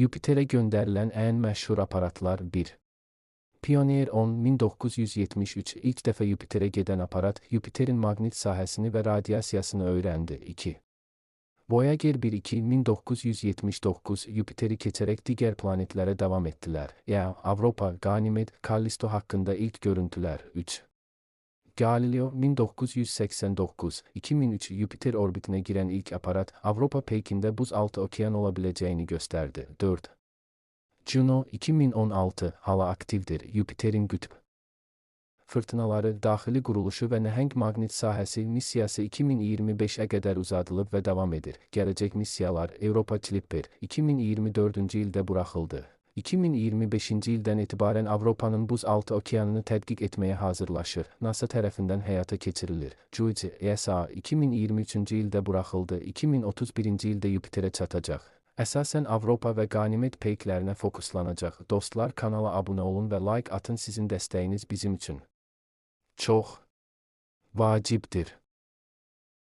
Yupiterə göndərilən ən məşhur aparatlar 1. Pioneer 10 1973 ilk dəfə Yupiterə gedən aparat Yupiterin maqnit sahəsini və radiasiyasını öyrəndi. 2. Voyager 1-2 1979 Yupiteri keçərək digər planetlərə davam etdilər. Avropa, Qanimed, Kallisto haqqında ilk görüntülər. 3. Galileo 1989 2003 Yupiter orbitinə girən ilk aparat Avropa Peykində buz altı okean ola biləcəyini göstərdi. 4. Juno 2016 hala aktivdir. Yupiterin qütb fırtınaları, daxili quruluşu və nəhəng maqnit sahəsi missiyası 2025-ə qədər uzadılıb və davam edir. Gələcək missiyalar Europa Clipper 2024-cü ildə buraxıldı. 2025-ci ildən etibarən Avropanın buz altı okeanını tədqiq etməyə hazırlaşır. NASA tərəfindən həyata keçirilir. Juice ESA 2023-cü ildə buraxıldı. 2031-ci ildə Yupiterə çatacaq. Əsasən Avropa və Qanimed peyklərinə fokuslanacaq. Dostlar, kanala abunə olun və like atın, sizin dəstəyiniz bizim üçün çox vacibdir.